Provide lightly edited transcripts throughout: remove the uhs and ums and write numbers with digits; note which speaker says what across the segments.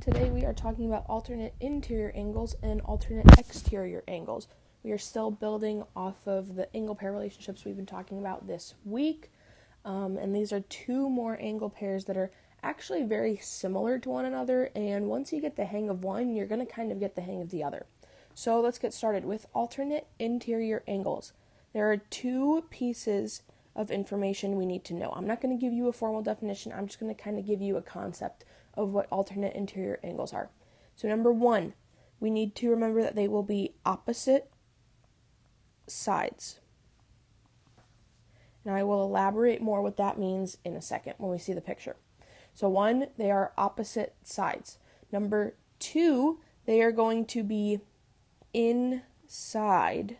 Speaker 1: Today we are talking about alternate interior angles and alternate exterior angles. We are still building off of the angle pair relationships we've been talking about this week. And these are two more angle pairs that are actually very similar to one another. And once you get the hang of one, you're going to kind of get the hang of the other. So let's get started with alternate interior angles. There are two pieces of information we need to know. I'm not going to give you a formal definition. I'm just going to kind of give you a concept of what alternate interior angles are. So number one, we need to remember that they will be opposite sides. Now I will elaborate more what that means in a second when we see the picture. So one, they are opposite sides. Number two, they are going to be inside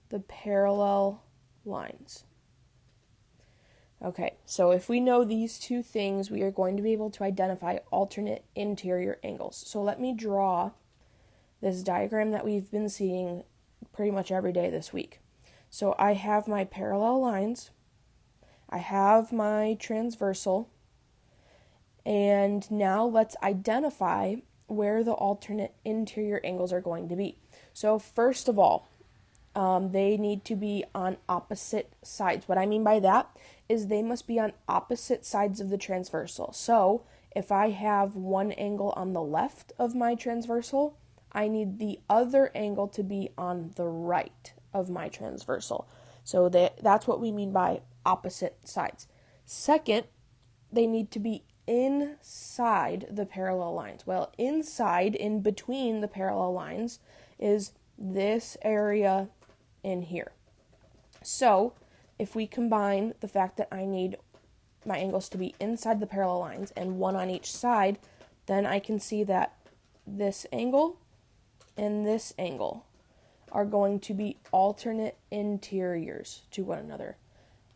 Speaker 1: the parallel lines. Okay, so if we know these two things, we are going to be able to identify alternate interior angles. So let me draw this diagram that we've been seeing pretty much every day this week. So I have my parallel lines, I have my transversal, and now let's identify where the alternate interior angles are going to be. So first of all, they need to be on opposite sides. What I mean by that is they must be on opposite sides of the transversal. So if I have one angle on the left of my transversal, I need the other angle to be on the right of my transversal. So that's what we mean by opposite sides. Second, they need to be inside the parallel lines. Well, inside, in between the parallel lines, is this area in here. So if we combine the fact that I need my angles to be inside the parallel lines and one on each side, then I can see that this angle and this angle are going to be alternate interiors to one another.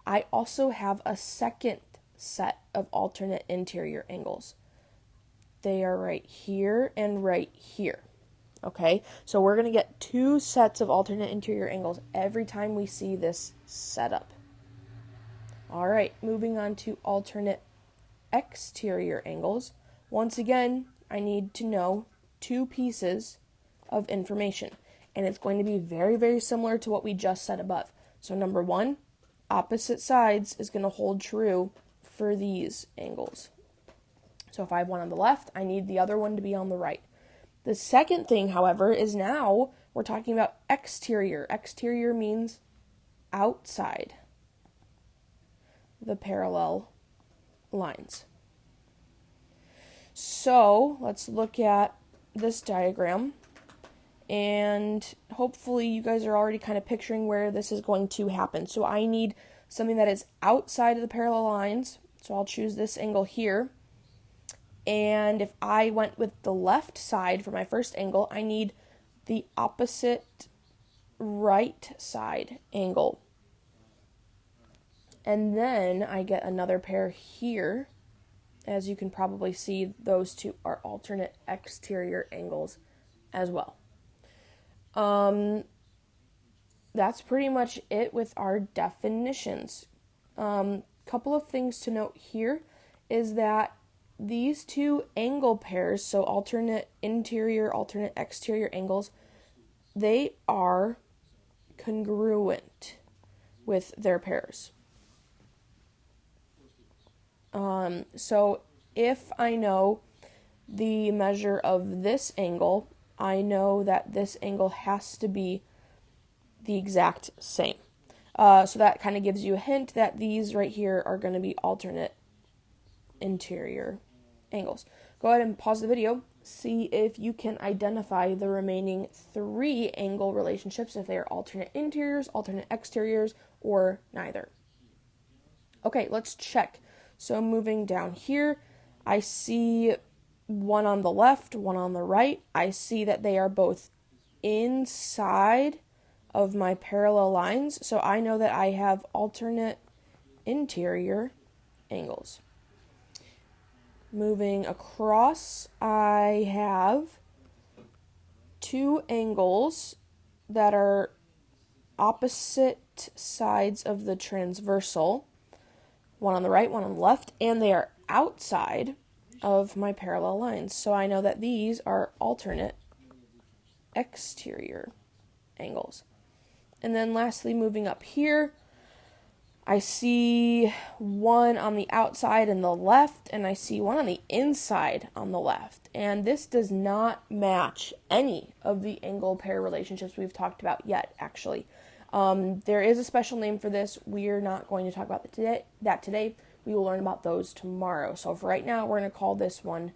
Speaker 1: I also have a second set of alternate interior angles. They are right here and right here. Okay, so we're going to get two sets of alternate interior angles every time we see this setup. All right, moving on to alternate exterior angles. Once again, I need to know two pieces of information, and it's going to be very, very similar to what we just said above. So number one, opposite sides is going to hold true for these angles. So if I have one on the left, I need the other one to be on the right. The second thing, however, is now we're talking about exterior. Exterior means outside the parallel lines. So let's look at this diagram, and hopefully you guys are already kind of picturing where this is going to happen. So I need something that is outside of the parallel lines, so I'll choose this angle here. And if I went with the left side for my first angle, I need the opposite right side angle. And then I get another pair here. As you can probably see, those two are alternate exterior angles as well. That's pretty much it with our definitions. Couple of things to note here is that these two angle pairs, so alternate interior, alternate exterior angles, they are congruent with their pairs. So if I know the measure of this angle, I know that this angle has to be the exact same. So that kind of gives you a hint that these right here are going to be alternate interior angles. Go ahead and pause the video, see if you can identify the remaining three angle relationships, if they are alternate interiors, alternate exteriors, or neither. Okay, let's check. So moving down here, I see one on the left, one on the right. I see that they are both inside of my parallel lines, so I know that I have alternate interior angles. Moving across, I have two angles that are opposite sides of the transversal, one on the right, one on the left, and they are outside of my parallel lines. So I know that these are alternate exterior angles. And then lastly, moving up here, I see one on the outside in the left, and I see one on the inside on the left. And this does not match any of the angle pair relationships we've talked about yet, actually. There is a special name for this. We're not going to talk about that today. We will learn about those tomorrow. So for right now, we're going to call this one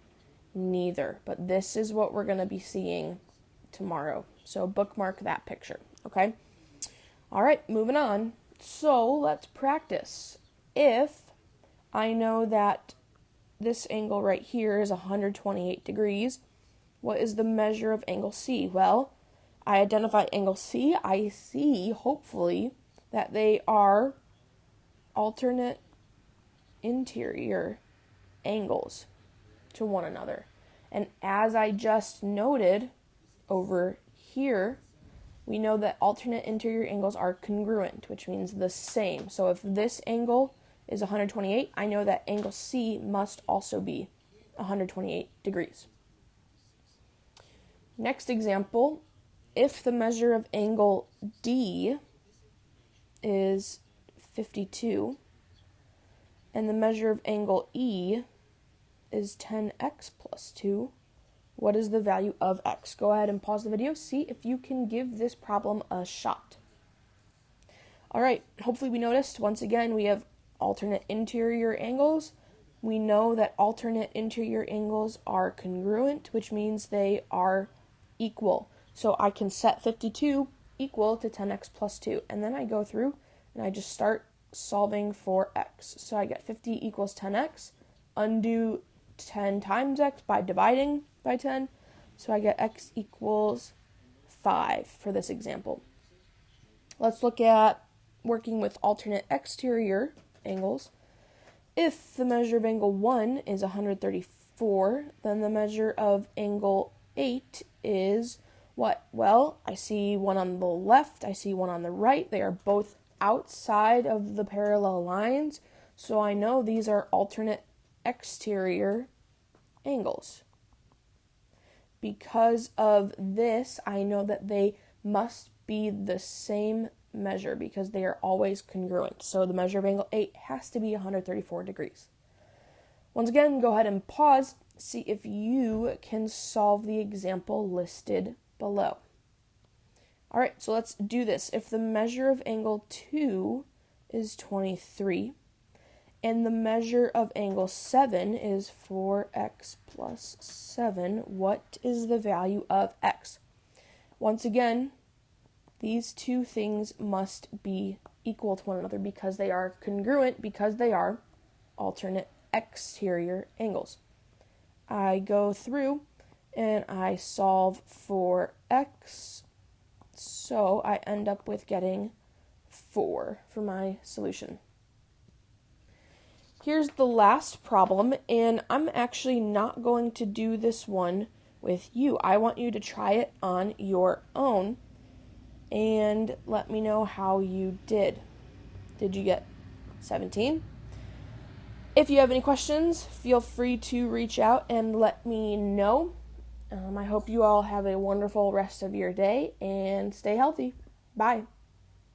Speaker 1: neither. But this is what we're going to be seeing tomorrow. So bookmark that picture, okay? All right, moving on. So let's practice. If I know that this angle right here is 128 degrees, what is the measure of angle C? Well, I identify angle C. I see, hopefully, that they are alternate interior angles to one another. And as I just noted over here, we know that alternate interior angles are congruent, which means the same. So if this angle is 128, I know that angle C must also be 128 degrees. Next example, if the measure of angle D is 52 and the measure of angle E is 10x plus 2, what is the value of x? Go ahead and pause the video, see if you can give this problem a shot. All right, hopefully we noticed, once again, we have alternate interior angles. We know that alternate interior angles are congruent, which means they are equal. So I can set 52 equal to 10x plus 2, and then I go through and I just start solving for x. So I get 50 equals 10x, undo 10 times x by dividing by 10, so I get x equals 5 for this example. Let's look at working with alternate exterior angles. If the measure of angle 1 is 134, then the measure of angle 8 is what? Well, I see one on the left, I see one on the right. They are both outside of the parallel lines, so I know these are alternate exterior angles. Because of this, I know that they must be the same measure because they are always congruent. So the measure of angle 8 has to be 134 degrees. Once again, go ahead and pause, see if you can solve the example listed below. All right, so let's do this. If the measure of angle 2 is 23, and the measure of angle 7 is 4x plus 7, what is the value of x? Once again, these two things must be equal to one another because they are congruent, because they are alternate exterior angles. I go through and I solve for x, so I end up with getting 4 for my solution. Here's the last problem, and I'm actually not going to do this one with you. I want you to try it on your own and let me know how you did. Did you get 17? If you have any questions, feel free to reach out and let me know. I hope you all have a wonderful rest of your day and stay healthy. Bye.